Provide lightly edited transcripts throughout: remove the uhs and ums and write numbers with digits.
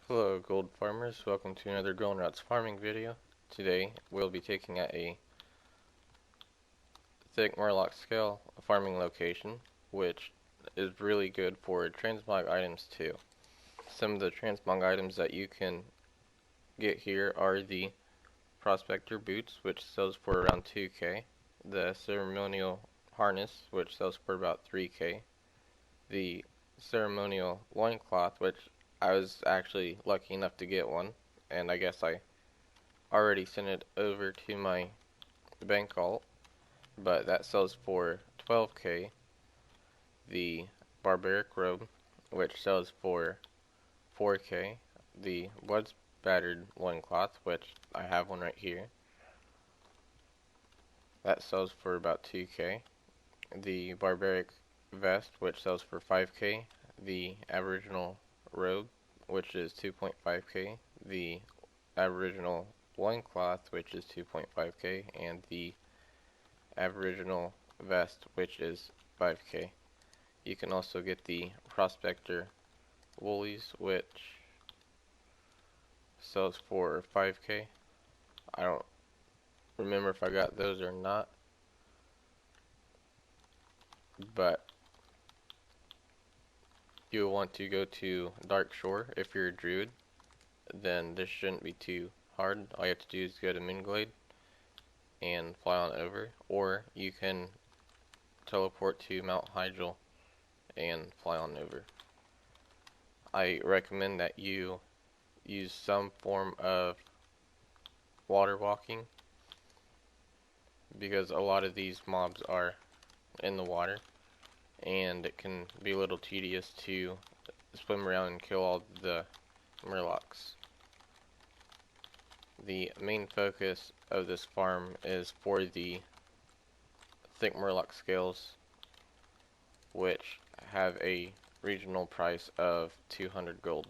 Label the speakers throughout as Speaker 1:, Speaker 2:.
Speaker 1: Hello gold farmers, welcome to another Goldenrod's farming video. Today we'll be taking at a thick Murloc scale farming location, which is really good for transmog items too. Some of the transmog items that you can get here are the Prospector Boots, which sells for around 2k, the Ceremonial Harness, which sells for about 3k, the Ceremonial Loincloth, which I was actually lucky enough to get one, and I guess I already sent it over to my bank alt, but that sells for 12k. The Barbaric Robe, which sells for 4k. The Blood Spattered Loincloth, which I have one right here, that sells for about 2k. The Barbaric Vest, which sells for 5k. The Aboriginal Robe, which is 2.5k. The Aboriginal Loincloth, which is 2.5k, and the Aboriginal Vest, which is 5k. You can also get the Prospector Woolies, which sells for 5k. I don't remember if I got those or not, but you'll want to go to Darkshore if you're a druid. Then this shouldn't be too hard. All you have to do is go to Minglade and fly on over, or you can teleport to Mount Hygel and fly on over. I recommend that you use some form of water walking, because a lot of these mobs are in the water and it can be a little tedious to swim around and kill all the Murlocs. The main focus of this farm is for the thick Murloc scales, which have a regional price of 200 gold.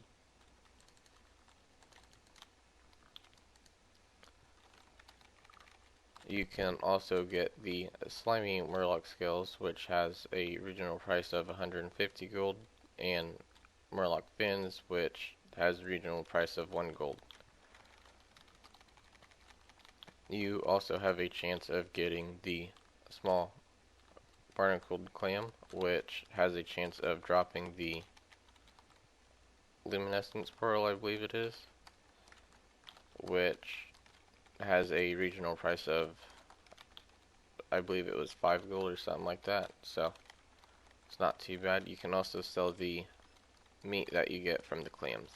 Speaker 1: You can also get the slimy Murloc scales, which has a regional price of 150 gold, and Murloc fins, which has a regional price of 1 gold. You also have a chance of getting the small barnacled clam, which has a chance of dropping the luminescence pearl, I believe it is, which has a regional price of, I believe it was 5 gold or something like that, so it's not too bad. You can also sell the meat that you get from the clams.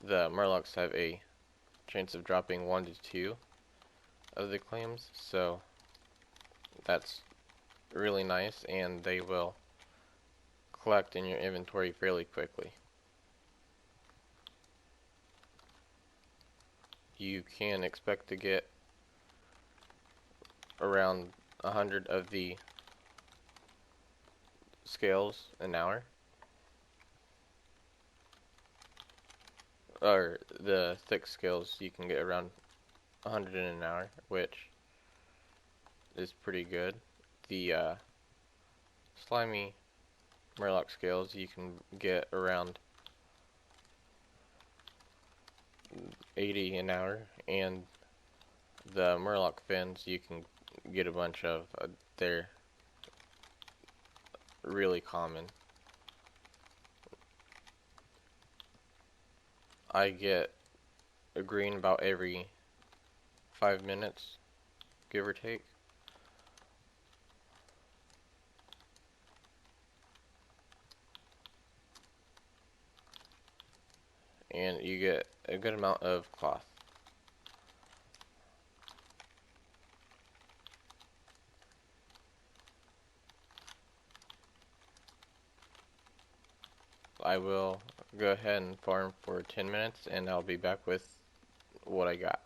Speaker 1: The Murlocs have a chance of dropping 1 to 2 of the clams, so that's really nice, and they will collect in your inventory fairly quickly. You can expect to get around 100 of the scales an hour, or the thick scales you can get around 100 in an hour, which is pretty good. The slimy Murloc scales you can get around 80 an hour, and the Murloc fins you can get a bunch of. They're really common. I get a green about every 5 minutes, give or take. And you get a good amount of cloth. I will go ahead and farm for 10 minutes and I'll be back with what I got.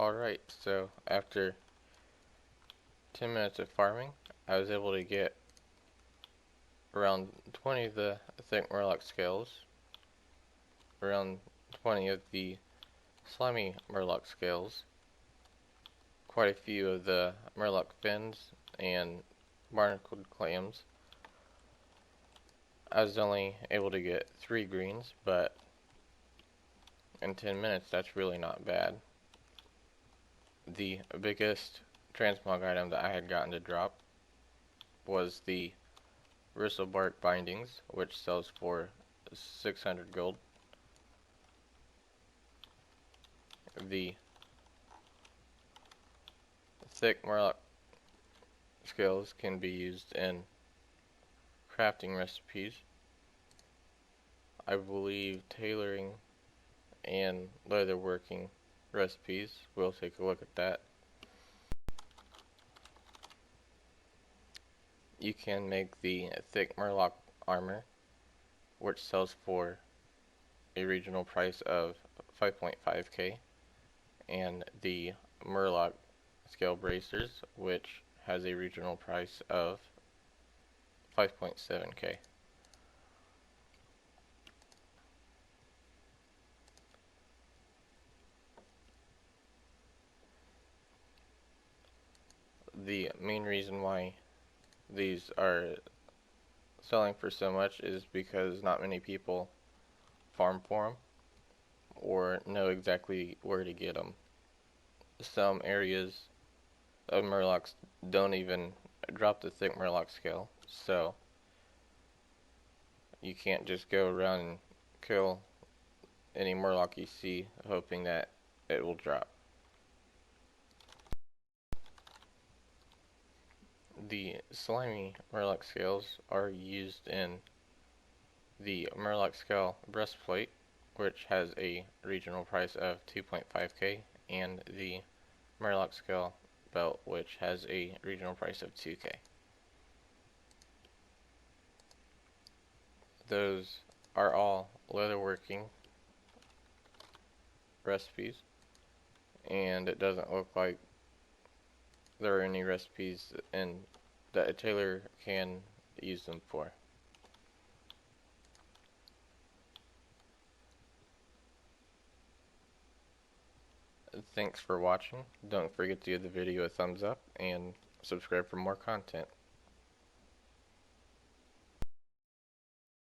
Speaker 1: Alright, so after 10 minutes of farming, I was able to get around 20 of the thick murloc scales, around 20 of the slimy murloc scales, quite a few of the murloc fins, and barnacled clams. I was only able to get 3 greens, but in 10 minutes that's really not bad. The biggest transmog item that I had gotten to drop was the bristlebark bindings, which sells for 600 gold. The thick murloc scales can be used in crafting recipes. I believe tailoring and leatherworking recipes. We'll take a look at that. You can make the thick murloc armor, which sells for a regional price of 5.5k, and the murloc scale bracers, which has a regional price of 5.7k. The main reason why these are selling for so much is because not many people farm for them or know exactly where to get them. Some areas of murlocs don't even drop the thick murloc scale, so you can't just go around and kill any murloc you see hoping that it will drop. The slimy murloc scales are used in the murloc scale breastplate, which has a regional price of 2.5k, and the murloc scale belt, which has a regional price of 2k. Those are all leatherworking recipes, and it doesn't look like there are any recipes in that a tailor can use them for. Thanks for watching. Don't forget to give the video a thumbs up and subscribe for more content.